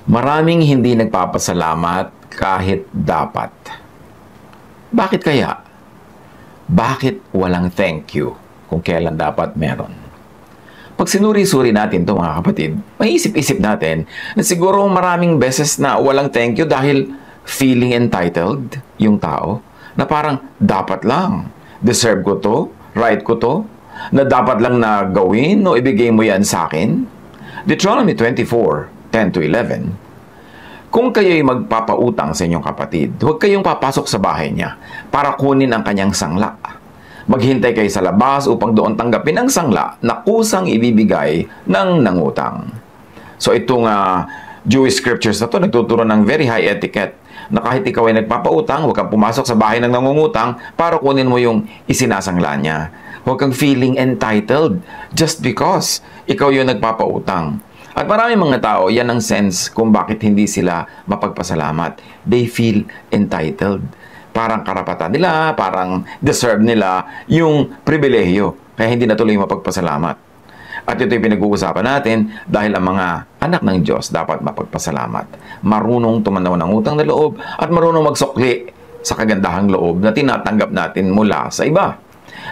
Maraming hindi nagpapasalamat kahit dapat. Bakit kaya? Bakit walang thank you kung kailan dapat meron? Pag sinuri-suri natin ito mga kapatid, may isip-isip natin na siguro maraming beses na walang thank you dahil feeling entitled yung tao na parang dapat lang, deserve ko to, right ko to, na dapat lang na gawin o ibigay mo yan sa akin. Deuteronomy 24:10-11. Kung kayo'y magpapautang sa inyong kapatid, huwag kayong papasok sa bahay niya para kunin ang kanyang sangla. Maghintay kayo sa labas upang doon tanggapin ang sangla na kusang ibibigay ng nangutang. So itong Jewish scriptures na to nagtuturo ng very high etiquette na kahit ikaw ay nagpapautang, huwag kang pumasok sa bahay ng nangungutang para kunin mo yung isinasangla niya. Huwag kang feeling entitled just because ikaw yung nagpapautang. At maraming mga tao, yan ang sense kung bakit hindi sila mapagpasalamat. They feel entitled. Parang karapatan nila, parang deserve nila yung pribilehyo. Kaya hindi na tuloy mapagpasalamat. At ito'y pinag-uusapan natin dahil ang mga anak ng Diyos dapat mapagpasalamat. Marunong tumanaw ng utang na loob at marunong magsukli sa kagandahang loob na tinatanggap natin mula sa iba.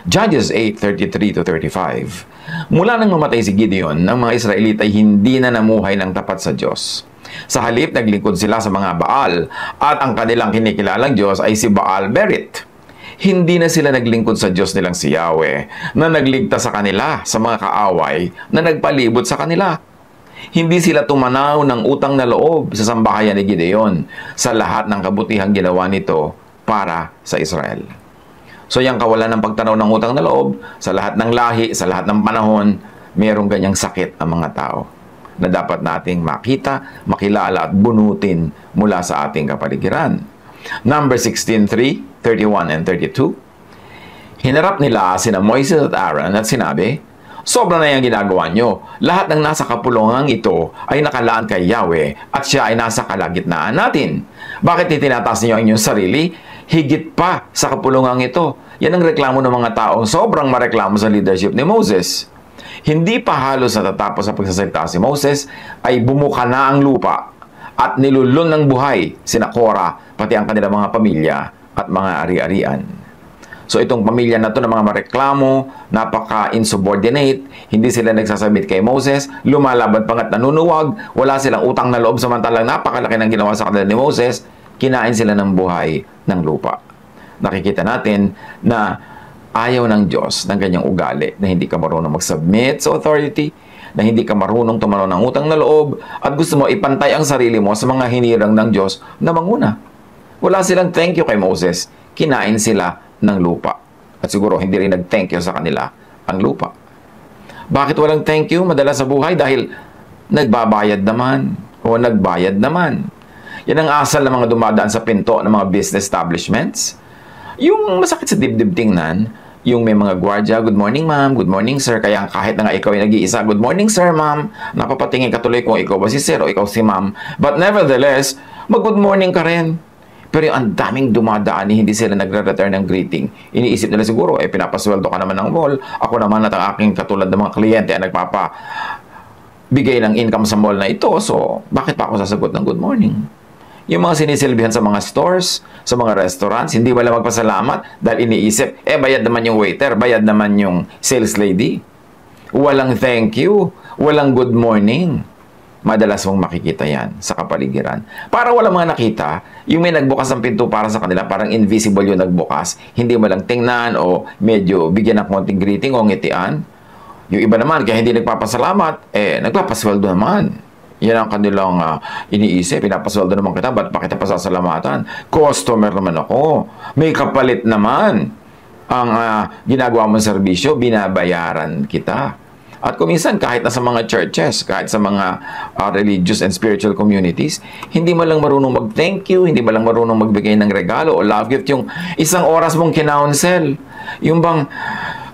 Judges 8:33-35. Mula nang mamatay si Gideon, ng mga Israelita ay hindi na namuhay ng tapat sa Diyos. Sa halip, naglingkod sila sa mga Baal at ang kanilang kinikilalang Diyos ay si Baal Berit. Hindi na sila naglingkod sa Diyos nilang si Yahweh na nagligtas sa kanila sa mga kaaway na nagpalibot sa kanila. Hindi sila tumanaw ng utang na loob sa sambahayan ni Gideon sa lahat ng kabutihang ginawa nito para sa Israel. So yung kawalan ng pagtanaw ng utang na loob, sa lahat ng lahi, sa lahat ng panahon, mayroong ganyang sakit ang mga tao na dapat nating makita, makilala at bunutin mula sa ating kapaligiran. Number 16:3, 31 and 32. Hinarap nila sina Moises at Aaron at sinabi, sobra na yung ginagawa nyo. Lahat ng nasa kapulungan ito ay nakalaan kay Yahweh at siya ay nasa kalagitnaan natin. Bakit itinataas niyo ang inyong sarili? Higit pa sa kapulungan ito. Yan ang reklamo ng mga taong sobrang mareklamo sa leadership ni Moses. Hindi pa halos natatapos sa pagsasalita si Moses ay bumuka na ang lupa at nilulun ng buhay sina Korah pati ang kanilang mga pamilya at mga ari-arian. So itong pamilya na to ng mga mareklamo, napaka-insubordinate, hindi sila nagsasubmit kay Moses, lumalaban pa nga't nanunuwag, wala silang utang na loob samantalang napakalaki ng ginawa sa kanila ni Moses, kinain sila ng buhay ng lupa. Nakikita natin na ayaw ng Diyos ng ganyang ugali na hindi ka marunong mag-submit sa authority, na hindi ka marunong tumanaw ng utang na loob, at gusto mo ipantay ang sarili mo sa mga hinirang ng Diyos na manguna. Wala silang thank you kay Moses, kinain sila ng lupa. At siguro hindi rin nag-thank you sa kanila ang lupa. Bakit walang thank you madalas sa buhay? Dahil nagbabayad naman o nagbayad naman. Yan ang asal ng mga dumadaan sa pinto ng mga business establishments. Yung masakit sa dibdib tingnan, yung may mga gwardiya, good morning ma'am, good morning sir, kaya kahit na nga ikaw ay nag-iisa, good morning sir ma'am, napapatingin ka tuloy kung ikaw ba si sir o ikaw si ma'am. But nevertheless, mag-good morning ka rin. Pero yung ang daming dumadaan, hindi sila nagre-return ng greeting. Iniisip nila siguro, pinapasweldo ka naman ng mall, ako naman at ang aking katulad ng mga kliyente ay nagpapabigay ng income sa mall na ito, so bakit pa ako sasagot ng good morning? Yung mga sinisilbihan sa mga stores, sa mga restaurants, hindi wala magpasalamat dahil iniisip, bayad naman yung waiter, bayad naman yung sales lady. Walang thank you, walang good morning. Madalas mong makikita yan sa kapaligiran. Para wala mga nakita, yung may nagbukas ng pinto para sa kanila, parang invisible yung nagbukas, hindi mo lang tingnan o medyo bigyan ng konting greeting o ngitian. Yung iba naman, kaya hindi nagpapasalamat, nagpapasweldo naman. Yan ang kanilang iniisip. Pinapasweldo naman kita, ba't pa kita pasasalamatan? Customer naman ako. May kapalit naman. Ang ginagawa mong serbisyo, binabayaran kita. At kuminsan, kahit na sa mga churches, kahit sa mga religious and spiritual communities, hindi mo lang marunong mag-thank you, hindi mo lang marunong magbigay ng regalo o love gift. Yung isang oras mong kinounsel, yung bang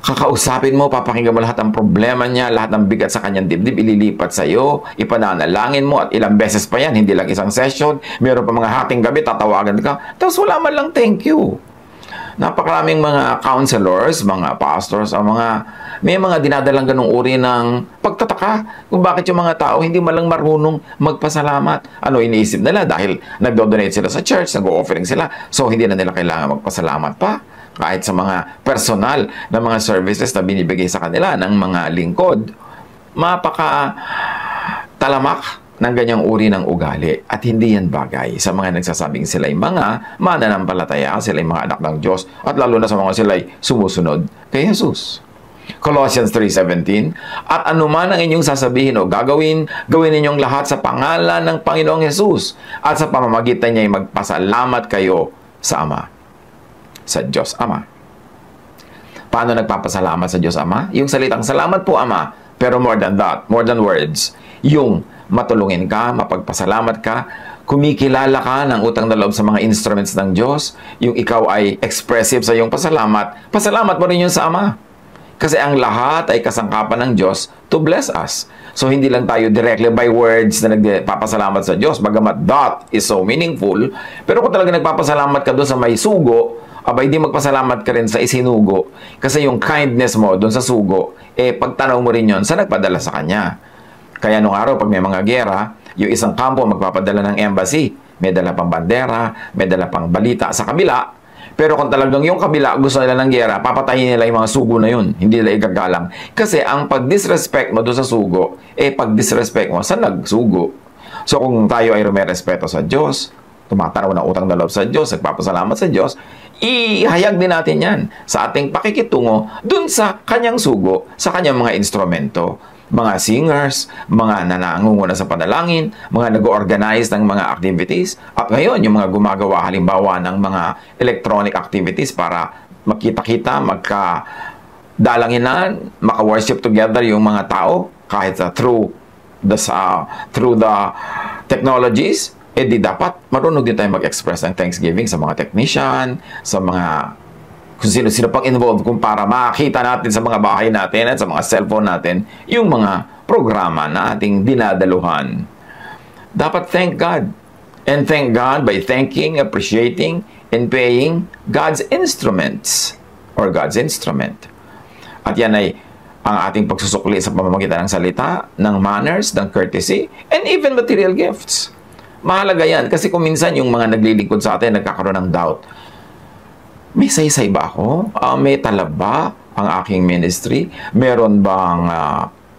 kakausapin mo, papakinggan mo lahat ng problema niya, lahat ng bigat sa kanyang dibdib, ililipat sa iyo, ipananalangin mo, at ilang beses pa yan, hindi lang isang session, meron pa mga hating gabi, tatawagan ka, tapos wala man lang thank you. Napakaraming mga counselors, mga pastors, ang mga may mga dinadalang ganung uri ng pagtataka kung bakit yung mga tao hindi malang marunong magpasalamat. Ano iniisip nila? Dahil nagdo-donate sila sa church, nag-offering sila, so hindi na nila kailangan magpasalamat pa. Kahit sa mga personal na mga services na binibigay sa kanila ng mga lingkod, mapaka talamak ng ganyang uri ng ugali at hindi yan bagay sa mga nagsasabing sila'y mga mananampalataya, sila'y mga anak ng Diyos at lalo na sa mga sila'y sumusunod kay Jesus. Colossians 3:17, at anuman ang inyong sasabihin o gagawin, gawin ninyong lahat sa pangalan ng Panginoong Jesus at sa pamamagitan niya ay magpasalamat kayo sa Ama, sa Diyos Ama. Paano nagpapasalamat sa Diyos Ama? Yung salitang salamat po Ama, pero more than that, more than words, yung matulungin ka, mapagpasalamat ka, kumikilala ka ng utang na loob sa mga instruments ng Diyos, yung ikaw ay expressive sa iyong pasalamat, pasalamat mo rin yun sa Ama. Kasi ang lahat ay kasangkapan ng Diyos to bless us. So, hindi lang tayo directly by words na nagpapasalamat sa Diyos, bagamat that is so meaningful, pero kung talaga nagpapasalamat ka doon sa may sugo, abay di magpasalamat ka rin sa isinugo. Kasi yung kindness mo doon sa sugo, pagtanaw mo rin yun sa nagpadala sa Kanya. Kaya nung araw, pag may mga gera, yung isang kampo magpapadala ng embassy. May dala pang bandera, may dala pang balita sa kabila. Pero kung talagang yung kabila gusto nila ng gera, papatayin nila yung mga sugo na yun. Hindi nila igagalang. Kasi ang pag-disrespect mo doon sa sugo, pag-disrespect mo sa nagsugo. So kung tayo ay rumerespeto sa Diyos, tumatanaw ng utang na loob sa Diyos, nagpapasalamat sa Diyos, ihayag din natin yan sa ating pakikitungo dun sa kanyang sugo, sa kanyang mga instrumento. Mga singers, mga nanangunguna sa panalangin, mga nag-organize ng mga activities, at ngayon, yung mga gumagawa halimbawa ng mga electronic activities para makita-kita, magka-dalanginan, maka-worship together yung mga tao, kahit through the technologies, di dapat marunong din tayo mag-express ng thanksgiving sa mga technician, sa mga kung sino-sino pang involved kung para makita natin sa mga bahay natin at sa mga cellphone natin yung mga programa na ating dinadaluhan. Dapat thank God. And thank God by thanking, appreciating, and paying God's instruments or God's instrument. At yan ay ang ating pagsusukli sa pamamagitan ng salita, ng manners, ng courtesy, and even material gifts. Mahalaga yan kasi kung minsan yung mga naglilingkod sa atin nagkakaroon ng doubt. May saysay ba ako? May talab ba ang aking ministry? Meron bang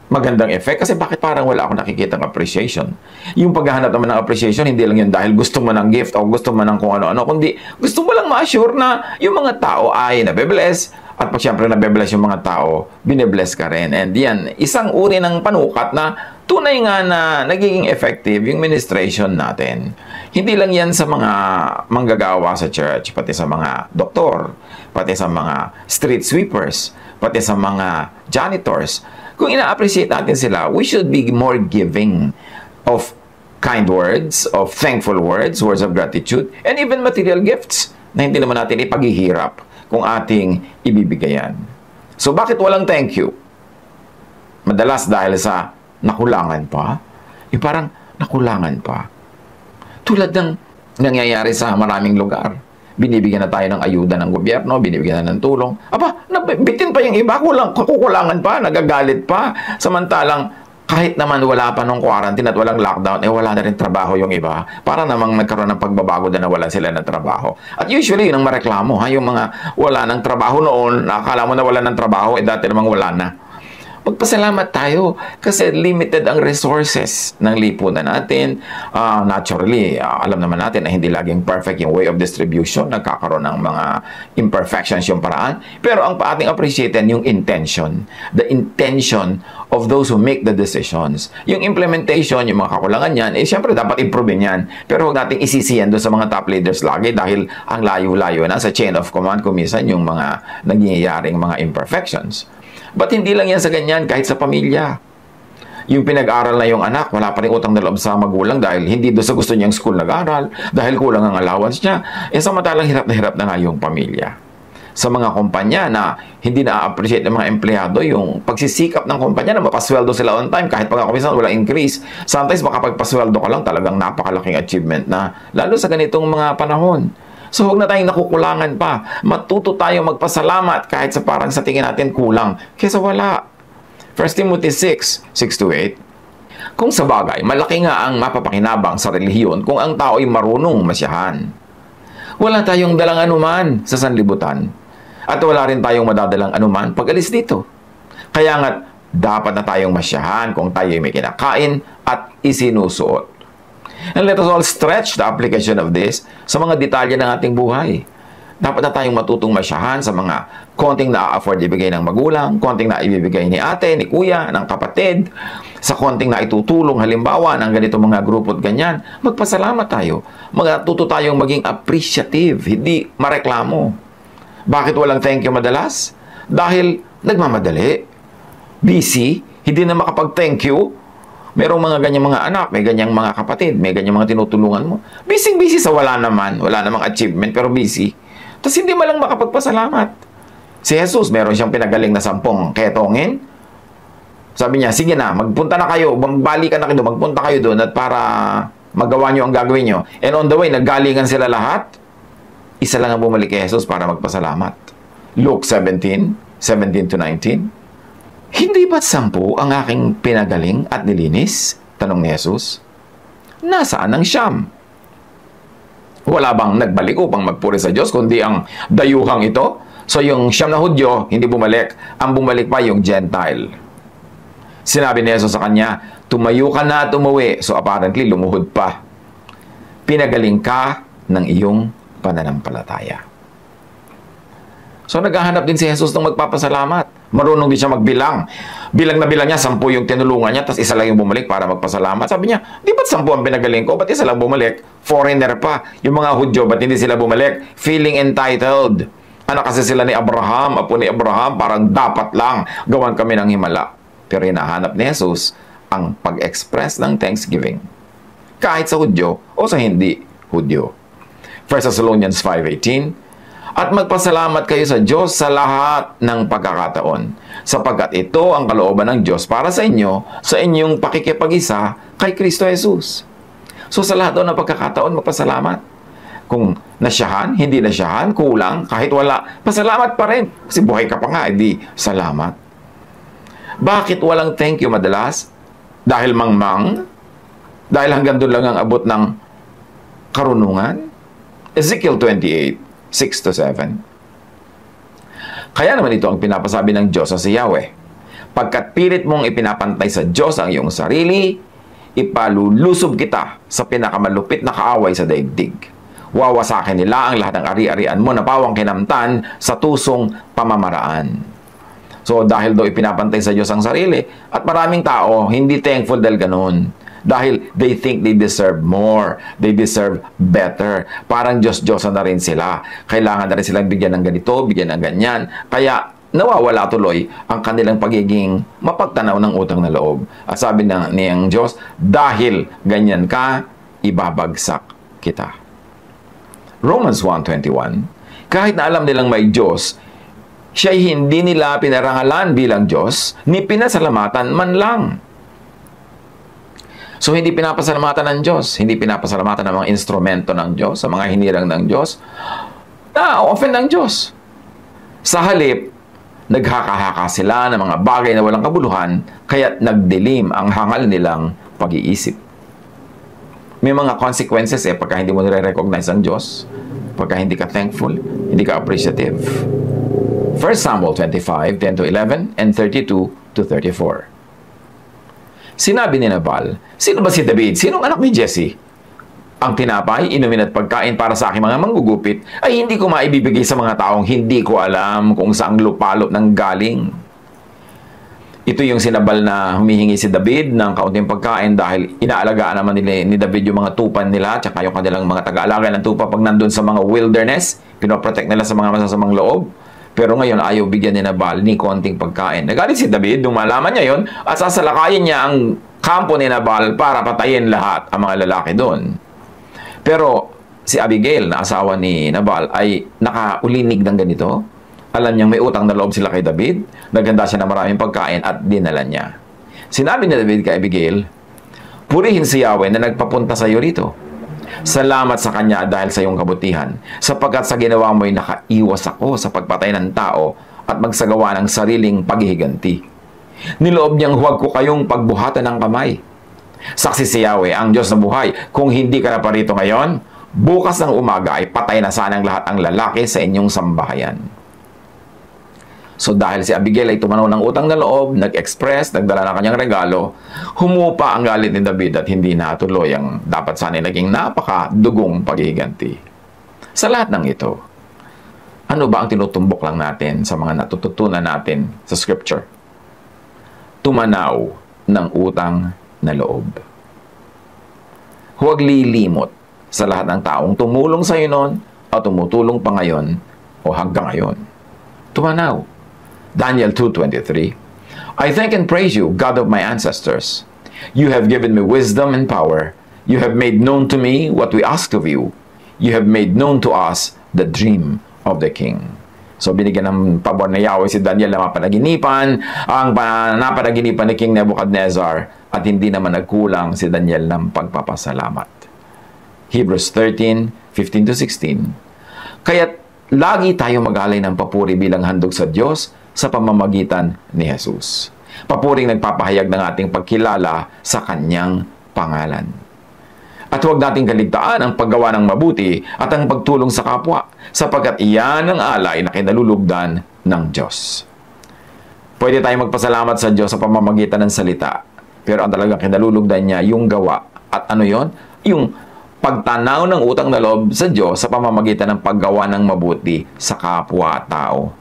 magandang effect? Kasi bakit parang wala akong nakikitang appreciation? Yung paghahanap naman ng appreciation, hindi lang yun dahil gusto mo ng gift o gusto mo ng kung ano-ano, kundi gusto mo lang ma-assure na yung mga tao ay nabe-bless. At pag siyempre nabe-bless yung mga tao, bine-bless ka rin. And yan, isang uri ng panukat na tunay nga na nagiging effective yung ministration natin. Hindi lang yan sa mga manggagawa sa church, pati sa mga doktor, pati sa mga street sweepers, pati sa mga janitors. Kung ina-appreciate natin sila, we should be more giving of kind words, of thankful words, words of gratitude, and even material gifts na hindi naman natin ipaghihirap kung ating ibibigayan. So, bakit walang thank you? Madalas dahil sa nakulangan pa. Parang nakulangan pa. Tulad ng nangyayari sa maraming lugar. Binibigyan na tayo ng ayuda ng gobyerno, binibigyan na ng tulong. Bitin pa yung iba, kukulangan pa, nagagalit pa. Samantalang, kahit naman wala pa nung quarantine at walang lockdown, wala na rin trabaho yung iba. Para namang nagkaroon ng pagbabago na wala sila ng trabaho. At usually, yun ang mareklamo. Yung mga wala ng trabaho noon, nakakala mo na wala ng trabaho, dati namang wala na. Magpasalamat tayo kasi limited ang resources ng lipunan natin. Naturally, alam naman natin na hindi laging perfect yung way of distribution. Nagkakaroon ng mga imperfections yung paraan. Pero ang ating appreciated yung intention. The intention of those who make the decisions. Yung implementation, yung mga kakulangan yan, siyempre dapat improve yan. Pero huwag nating isisiyan doon sa mga top leaders lagi dahil ang layo-layo na sa chain of command kumisan yung mga nangyayaring mga imperfections. Ba't hindi lang yan sa ganyan kahit sa pamilya? Yung pinag-aral na yung anak, wala pa rin utang na loob sa magulang dahil hindi doon sa gusto niyang school nag-aral, dahil kulang ang allowance niya. Samantalang hirap na nga yung pamilya. Sa mga kumpanya na hindi na-appreciate ng mga empleyado yung pagsisikap ng kumpanya na mapasweldo sila on time kahit pag kumisan walang increase. Sometimes makapagpasweldo ka lang talagang napakalaking achievement na lalo sa ganitong mga panahon. So huwag na tayong nakukulangan pa. Matuto tayong magpasalamat kahit sa parang sa tingin natin kulang kaysa wala. 1 Timothy 6:6-8. Kung sa bagay, malaki nga ang mapapakinabang sa relihiyon kung ang tao ay marunong masyahan. Wala tayong dalang anuman sa sanlibutan at wala rin tayong madadalang anuman pag alis dito. Kaya nga, dapat na tayong masyahan kung tayo ay may kinakain at isinusuot. And let us all stretch the application of this sa mga detalye ng ating buhay. Dapat na tayong matutong masyahan sa mga konting na-afford ibigay ng magulang, konting na ibibigay ni ate, ni kuya, ng kapatid, sa konting na itutulong halimbawa ng ganito mga grupo at ganyan. Magpasalamat tayo. Magtuto tayong maging appreciative, hindi mareklamo. Bakit walang thank you madalas? Dahil nagmamadali, busy, hindi na makapag-thank you. Merong mga ganyang mga anak, may ganyang mga kapatid, may ganyang mga tinutulungan mo. Busy sa wala naman, wala namang achievement, pero busy. Tapos hindi malang makapagpasalamat. Si Jesus, meron siyang pinagaling na 10 ketongin. Sabi niya, sige na, magpunta na kayo, balikan na kayo, magpunta kayo doon at para magawa niyo ang gagawin niyo. And on the way, naggalingan sila lahat. Isa lang ang bumalik kay Jesus para magpasalamat. Luke 17:17-19. Hindi ba't 10 ang aking pinagaling at nilinis? Tanong ni Jesus. Nasaan ang 9? Wala bang nagbalik upang magpuri sa Diyos, kundi ang dayuhang ito? So yung 9 na Hudyo, hindi bumalik. Ang bumalik pa yung Gentile. Sinabi ni Jesus sa kanya, tumayo ka na at umuwi. So apparently, lumuhod pa. Pinagaling ka ng iyong pananampalataya. So naghahanap din si Jesus ng magpapasalamat. Marunong din siya magbilang. Bilang na bilang niya, 10 yung tinulungan niya, tapos isa lang yung bumalik para magpasalamat. Sabi niya, di ba't 10 ang pinagaling ko? Ba't isa lang bumalik? Foreigner pa. Yung mga Hudyo, ba't hindi sila bumalik? Feeling entitled. Anak kasi sila ni Abraham, apo ni Abraham, parang dapat lang gawan kami ng himala. Pero hinahanap ni Jesus ang pag-express ng thanksgiving. Kahit sa Hudyo o sa hindi Hudyo. 1 Thessalonians 5:18. At magpasalamat kayo sa Diyos sa lahat ng pagkakataon, sapagkat ito ang kalooban ng Diyos para sa inyo, sa inyong pakikipag-isa kay Kristo Jesus. So sa lahat ng pagkakataon, magpasalamat. Kung nasyahan, hindi nasyahan, kulang, kahit wala, pasalamat pa rin. Kasi buhay ka pa nga, hindi salamat. Bakit walang thank you madalas? Dahil mangmang? Dahil hanggang doon lang ang abot ng karunungan? Ezekiel 28:6-7. Kaya naman ito ang pinapasabi ng Diyos sa si Yahweh. Pagkat pilit mong ipinapantay sa Diyos ang iyong sarili, ipalulusob kita sa pinakamalupit na kaaway sa daigdig. Wawasakin nila ang lahat ng ari-arian mo na pawang kinamtan sa tusong pamamaraan. So dahil daw ipinapantay sa Diyos ang sarili, at maraming tao hindi thankful dahil ganun. Dahil they think they deserve more. They deserve better. Parang Diyos-Diyosan na rin sila. Kailangan na rin silang bigyan ng ganito, bigyan ng ganyan. Kaya nawawala tuloy ang kanilang pagiging mapagtanaw ng utang na loob. At sabi niyang Diyos, dahil ganyan ka, ibabagsak kita. Romans 1:21. Kahit na alam nilang may Diyos, siya'y hindi nila pinarangalan bilang Diyos, ni pinasalamatan man lang. So, hindi pinapasalamatan ng Diyos. Hindi pinapasalamatan ng mga instrumento ng Diyos, sa mga hinirang ng Diyos. Offend ng Diyos. Sa halip, naghaka-haka sila ng mga bagay na walang kabuluhan, kaya't nagdilim ang hangal nilang pag-iisip. May mga consequences pagka hindi mo nire-recognize ang Diyos, pagka hindi ka thankful, hindi ka appreciative. 1 Samuel 25:10-11 and 32-34. Sinabi ni Nabal, sino ba si David? Sinong anak ni Jesse? Ang tinapay, inumin at pagkain para sa aking mga manggugupit ay hindi ko maibibigay sa mga taong hindi ko alam kung saang lupalop ng galing. Ito yung sinabal na humihingi si David ng kaunting pagkain dahil inaalagaan naman ni David yung mga tupan nila at yung kanilang mga taga-alaga ng tupa pag nandun sa mga wilderness, pinoprotect nila sa mga masasamang loob. Pero ngayon, ayaw bigyan ni Nabal ni konting pagkain. Nagalit si David nung malaman niya yon at sasalakayin niya ang kampo ni Nabal para patayin lahat ang mga lalaki doon. Pero si Abigail, na asawa ni Nabal, ay nakaulinig ng ganito. Alam niyang may utang na loob sila kay David. Naghanda siya ng maraming pagkain at dinala niya. Sinabi ni David kay Abigail, purihin si Yahweh na nagpapunta sa iyo rito. Salamat sa Kanya dahil sa iyong kabutihan, sapagkat sa ginawa mo'y nakaiwas ako sa pagpatay ng tao at magsagawa ng sariling paghihiganti. Niloob niyang huwag ko kayong pagbuhatan ng kamay. Saksi si Yahweh, ang Diyos na buhay, kung hindi ka na parito ngayon, bukas ng umaga ay patay na sanang lahat ang lalaki sa inyong sambahayan. So dahil si Abigail ay tumanaw ng utang na loob, nag-express, nagdala ng kanyang regalo, humupa ang galit ni David at hindi natuloy ang dapat sana naging napakadugong paghihiganti. Sa lahat ng ito, ano ba ang tinutumbok lang natin sa mga natututunan natin sa Scripture? Tumanaw ng utang na loob. Huwag lilimot sa lahat ng taong tumulong sa iyo noon o tumutulong pa ngayon o hanggang ngayon. Tumanaw. Daniel 2:23. I thank and praise you, God of my ancestors. You have given me wisdom and power. You have made known to me what we asked of you. You have made known to us the dream of the king. So binigyan ng pabor na Yahweh si Daniel na mapanaginipan, ang napanaginipan ni King Nebuchadnezzar, at hindi naman nagkulang si Daniel ng pagpapasalamat. Hebrews 13:15-16. Kaya't lagi tayo mag-alay ng papuri bilang handog sa Diyos sa pamamagitan ni Jesus. Papuring nagpapahayag ng ating pagkilala sa Kanyang pangalan. At huwag nating kaligtaan ang paggawa ng mabuti at ang pagtulong sa kapwa, sapagkat iyan ang alay na kinalulugdan ng Diyos. Pwede tayong magpasalamat sa Diyos sa pamamagitan ng salita, pero ang talagang kinalulugdan niya yung gawa. At ano yon? Yung pagtanaw ng utang na loob sa Diyos sa pamamagitan ng paggawa ng mabuti sa kapwa-tao.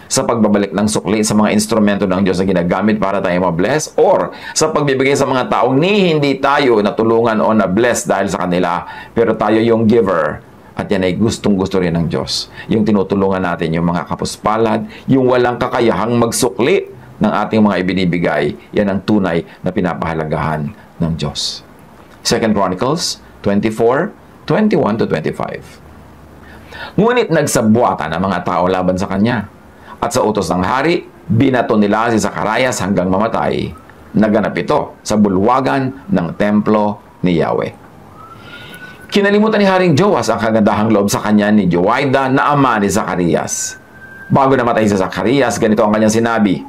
Sa pagbabalik ng sukli sa mga instrumento ng Diyos na ginagamit para tayo ma-bless, or sa pagbibigay sa mga taong hindi tayo natulungan o na-bless dahil sa kanila, pero tayo yung giver. At yan ay gustong-gusto rin ng Diyos. Yung tinutulungan natin, yung mga kapuspalad, yung walang kakayahang magsukli ng ating mga ibinibigay, yan ang tunay na pinapahalagahan ng Diyos. 2 Chronicles 24:21-25. Ngunit nagsabuatan ang mga tao laban sa kanya. At sa utos ng hari, binato nila si Zacarias hanggang mamatay. Naganap ito sa bulwagan ng templo ni Yahweh. Kinalimutan ni Haring Joas ang kagandahang loob sa kanya ni Joiada na ama ni Zacarias. Bago namatay si Zacarias, ganito ang kanyang sinabi,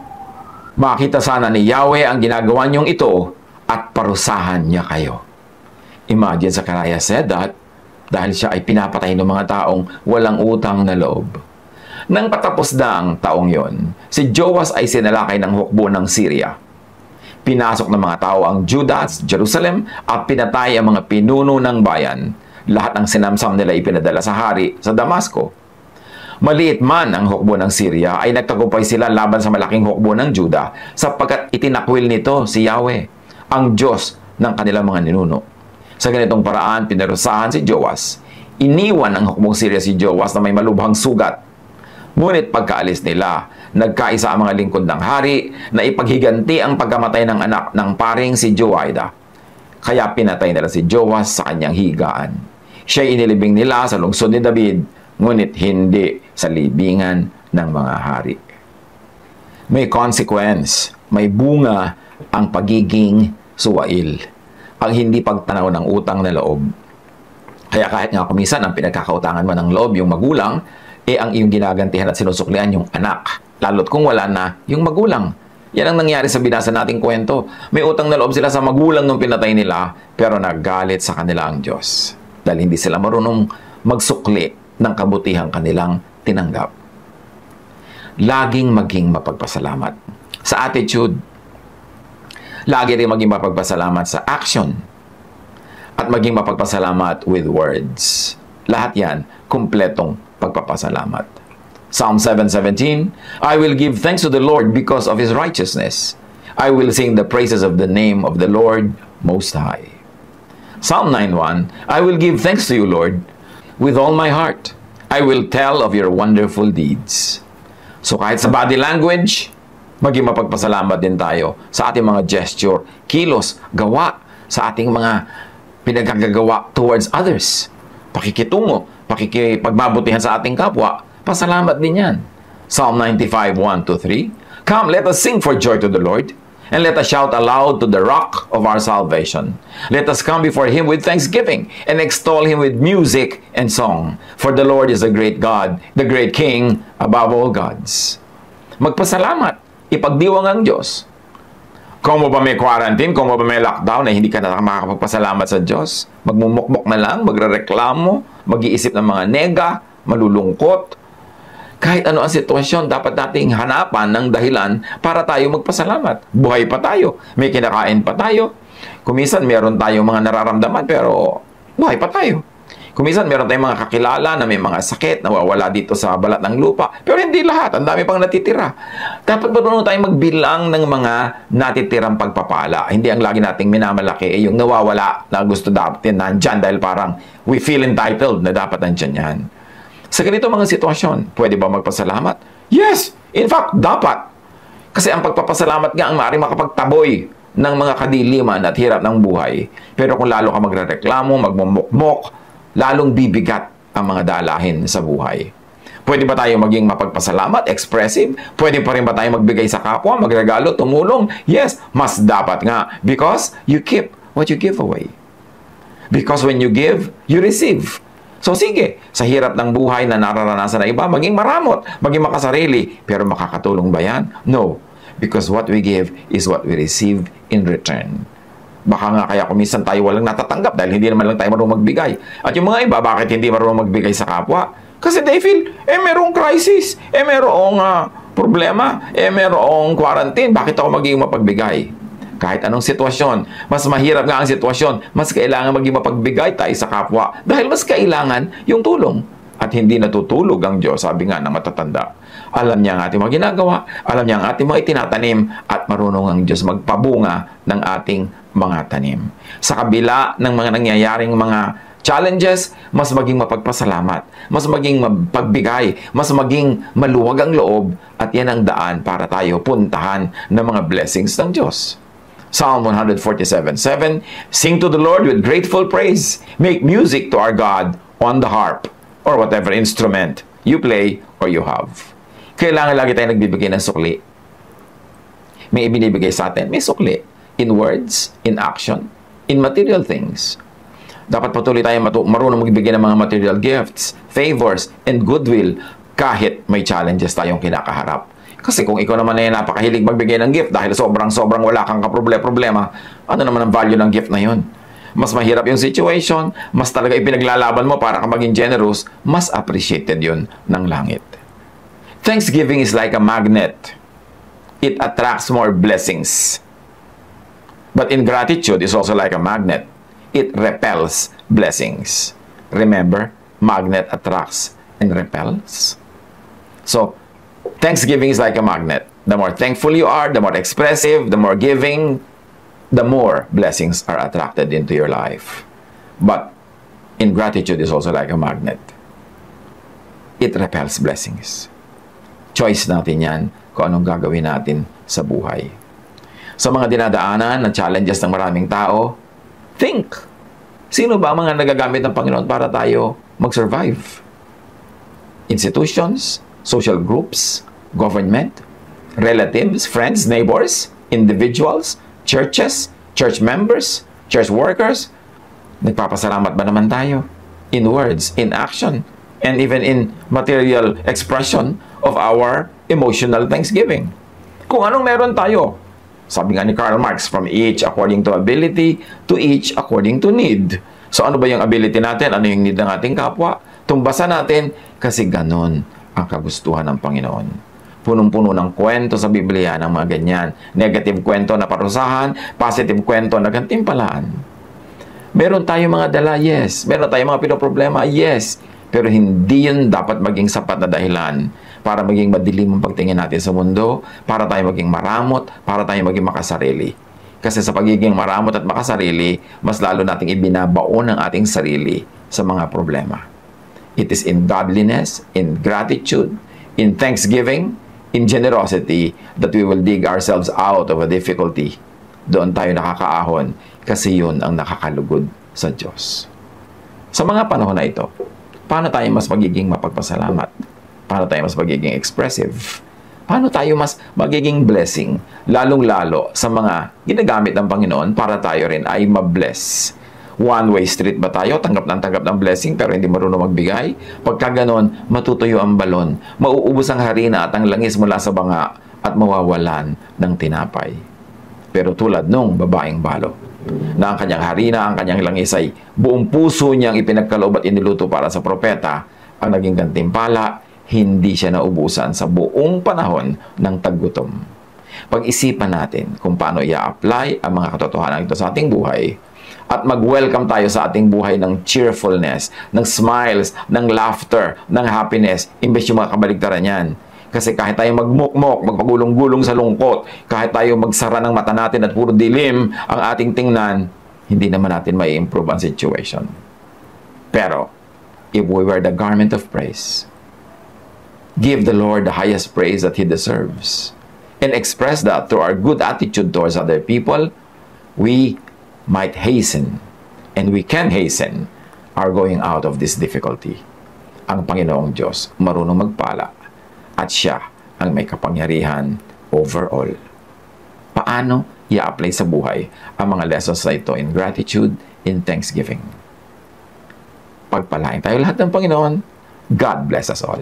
makita sana ni Yahweh ang ginagawa niyong ito at parusahan niya kayo. Imagine, Zacarias said that dahil siya ay pinapatay ng mga taong walang utang na loob. Nang patapos na ang taong yon, si Joas ay sinalakay ng hukbo ng Syria. Pinasok ng mga tao ang Judah at Jerusalem at pinatay ang mga pinuno ng bayan. Lahat ng sinamsam nila ipinadala sa hari sa Damasco. Maliit man ang hukbo ng Syria, ay nagtagumpay sila laban sa malaking hukbo ng Judah sapagkat itinakwil nito si Yahweh, ang Diyos ng kanilang mga ninuno. Sa ganitong paraan, pinarusahan si Joas. Iniwan ng hukbong Syria si Joas na may malubhang sugat. Ngunit pagkaalis nila, nagkaisa ang mga lingkod ng hari na ipaghiganti ang pagkamatay ng anak ng paring si Joiada. Kaya pinatay nila si Joas sa kanyang higaan. Siya'y inilibing nila sa lungsod ni David, ngunit hindi sa libingan ng mga hari. May consequence, may bunga ang pagiging suwail, ang hindi pagtanaw ng utang na loob. Kaya kahit nga kumisan ang pinagkakautangan mo ng loob yung magulang, ang iyong ginagantihan at sinusuklian yung anak. Lalo't kung wala na yung magulang. Yan ang nangyari sa binasa nating kwento. May utang na loob sila sa magulang nung pinatay nila, pero naggalit sa kanila ang Diyos. Dahil hindi sila marunong magsukli ng kabutihang kanilang tinanggap. Laging maging mapagpasalamat sa attitude. Lagi rin maging mapagpasalamat sa action. At maging mapagpasalamat with words. Lahat yan, kumpletong pagpapasalamat. Psalm 7:17, I will give thanks to the Lord because of His righteousness. I will sing the praises of the name of the Lord Most High. Psalm 9:1, I will give thanks to you, Lord, with all my heart. I will tell of your wonderful deeds. So kahit sa body language, maging mapagpasalamat din tayo sa ating mga gesture, kilos, gawa, sa ating mga pinagkagagawa towards others. Pakikitungo, pagbabutihan sa ating kapwa, pasalamat din yan. Psalm 95:1-3, Come, let us sing for joy to the Lord, And let us shout aloud to the rock of our salvation. Let us come before Him with thanksgiving and extol Him with music and song. For the Lord is a great God, the great King above all gods. Magpasalamat, ipagdiwang ang Diyos. Kung mo ba may quarantine, kung mo ba may lockdown, hindi ka na makakapagpasalamat sa Diyos, magmumukmok na lang, magrereklamo, mag-iisip ng mga nega, malulungkot. Kahit ano ang sitwasyon, dapat nating hanapan ng dahilan para tayo magpasalamat. Buhay pa tayo, may kinakain pa tayo. Kuminsan meron tayong mga nararamdaman, pero buhay pa tayo. Kuminsan meron tayong mga kakilala na may mga sakit, nawawala dito sa balat ng lupa. Pero hindi lahat, ang dami pang natitira. Dapat marunong tayong magbilang ng mga natitirang pagpapala. Hindi ang lagi nating minamalaki yung nawawala na gusto dapat nandyan dahil parang we feel entitled na dapat nandyan yan. Sa ganito mga sitwasyon, pwede ba magpasalamat? Yes! In fact, dapat. Kasi ang pagpapasalamat nga ang maaaring makapagtaboy ng mga kadiliman at hirap ng buhay. Pero kung lalo ka magrereklamo, magmumukmok, lalong bibigat ang mga dalahin sa buhay. Pwede ba tayo maging mapagpasalamat, expressive? Pwede pa rin ba tayo magbigay sa kapwa, magregalo, tumulong? Yes, mas dapat nga. Because you keep what you give away. Because when you give, you receive. So sige, sa hirap ng buhay na nararanasan ng iba, maging maramot, maging makasarili. Pero makakatulong ba yan? No. Because what we give is what we receive in return. Baka nga kaya kuminsan tayo walang natatanggap dahil hindi naman lang tayo marunong magbigay. At yung mga iba, bakit hindi marunong magbigay sa kapwa? Kasi they feel, merong crisis, merong problema, merong quarantine, bakit ako magiging mapagbigay? Kahit anong sitwasyon, mas mahirap nga ang sitwasyon, mas kailangan maging mapagbigay tayo sa kapwa dahil mas kailangan yung tulong. At hindi natutulog ang Diyos, sabi nga ng matatanda. Alam niya ang ating mga ginagawa, alam niya ang ating mga itinatanim, at marunong ang Diyos magpabunga ng ating mga tanim. Sa kabila ng mga nangyayaring mga challenges, mas maging mapagpasalamat, mas maging mapagbigay, mas maging maluwag ang loob, at yan ang daan para tayo puntahan ng mga blessings ng Diyos. Psalm 147:7, sing to the Lord with grateful praise. Make music to our God on the harp, or whatever instrument you play or you have. Kailangan lagi tayo nagbibigay ng sukli. May ibinibigay sa atin, may sukli. In words, in action, in material things. Dapat patuloy tayo marunong magbigay ng mga material gifts, favors, and goodwill kahit may challenges tayong kinakaharap. Kasi kung ikaw naman ay napakahilig magbigay ng gift dahil sobrang wala kang kaproblema, ano naman ang value ng gift na yun? Mas mahirap yung situation, mas talaga ipinaglalaban mo para ka maging generous, mas appreciated yun ng langit. Thanksgiving is like a magnet. It attracts more blessings. But ingratitude is also like a magnet. It repels blessings. Remember, magnet attracts and repels. So, thanksgiving is like a magnet. The more thankful you are, the more expressive, the more giving, the more blessings are attracted into your life. But ingratitude is also like a magnet. It repels blessings. Choice natin yan kung anong gagawin natin sa buhay. Sa mga dinadaanan na challenges ng maraming tao, think. Sino ba ang mga nagagamit ng Panginoon para tayo mag-survive? Institutions, social groups, government, relatives, friends, neighbors, individuals, churches, church members, church workers. Nagpapasalamat ba naman tayo? In words, in action, and even in material expression of our emotional thanksgiving. Kung anong meron tayo, sabi nga ni Karl Marx, from each according to ability, to each according to need. So ano ba yung ability natin? Ano yung need ng ating kapwa? Tumbasan natin kasi ganon ang kagustuhan ng Panginoon. Punong-puno ng kwento sa Biblia ng mga ganyan. Negative kwento na parusahan, positive kwento na gantimpalaan. Meron tayong mga dala, yes. Meron tayong mga pinoproblema, yes. Pero hindi yun dapat maging sapat na dahilan para maging madilim ang pagtingin natin sa mundo, para tayo maging maramot, para tayo maging makasarili. Kasi sa pagiging maramot at makasarili, mas lalo nating ibinabaon ang ating sarili sa mga problema. It is in godliness, in gratitude, in thanksgiving, in generosity, that we will dig ourselves out of a difficulty. Doon tayo nakakaahon kasi yun ang nakakalugod sa Diyos. Sa mga panahon na ito, paano tayo mas magiging mapagpasalamat? Paano tayo mas magiging expressive? Paano tayo mas magiging blessing? Lalong-lalo sa mga ginagamit ng Panginoon para tayo rin ay mabless. One-way street ba tayo? Tanggap ng blessing pero hindi marunong magbigay? Pagka ganon, matutuyo ang balon. Mauubos ang harina at ang langis mula sa banga at mawawalan ng tinapay. Pero tulad nung babaeng balo, na ang kanyang harina, ang kanyang langis ay buong puso niyang ipinagkaloob at iniluto para sa propeta, ang naging gantimpala, hindi siya naubusan sa buong panahon ng taggutom. Pag-isipan natin kung paano i-apply ang mga katotohanan ito sa ating buhay at mag-welcome tayo sa ating buhay ng cheerfulness, ng smiles, ng laughter, ng happiness, imbes yung mga kabaligtaran yan. Kasi kahit tayo magmukmok, magpagulong-gulong sa lungkot, kahit tayo magsara ng mata natin at puro dilim ang ating tingnan, hindi naman natin may improve ang situation. Pero, if we wear the garment of praise, give the Lord the highest praise that He deserves, and express that through our good attitude towards other people, we might hasten, and we can hasten, our going out of this difficulty. Ang Panginoong Diyos marunong magpala, at Siya ang may kapangyarihan over all. Paano i-apply sa buhay ang mga lessons na ito in gratitude, in thanksgiving? Pagpalain tayo lahat ng Panginoon. God bless us all.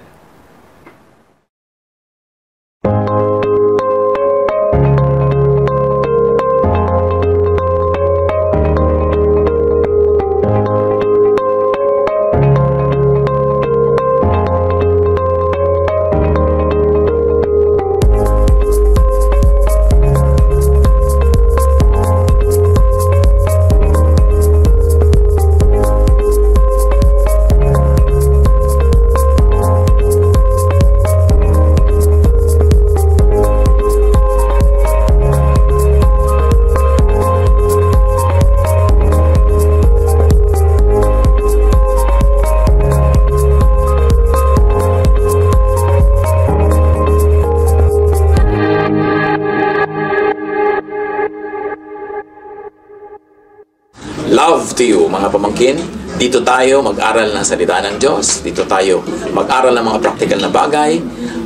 Love to you, mga pamangkin. Dito tayo mag-aral ng salita ng Diyos. Dito tayo mag-aral ng mga practical na bagay,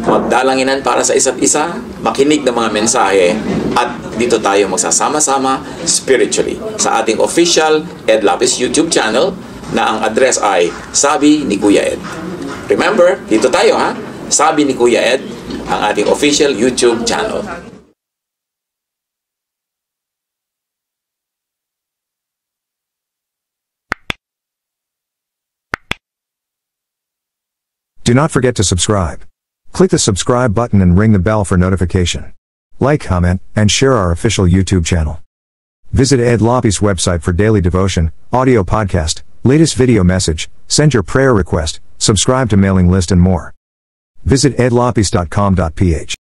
magdalanginan para sa isa't isa, makinig ng mga mensahe, at dito tayo magsasama-sama spiritually sa ating official Ed Lapis YouTube channel na ang address ay Sabi ni Kuya Ed. Remember, dito tayo ha, Sabi ni Kuya Ed, ang ating official YouTube channel. Do not forget to subscribe. Click the subscribe button and ring the bell for notification. Like, comment, and share our official YouTube channel. Visit Ed Lapis website for daily devotion, audio podcast, latest video message, send your prayer request, subscribe to mailing list and more. Visit edlapis.com.ph.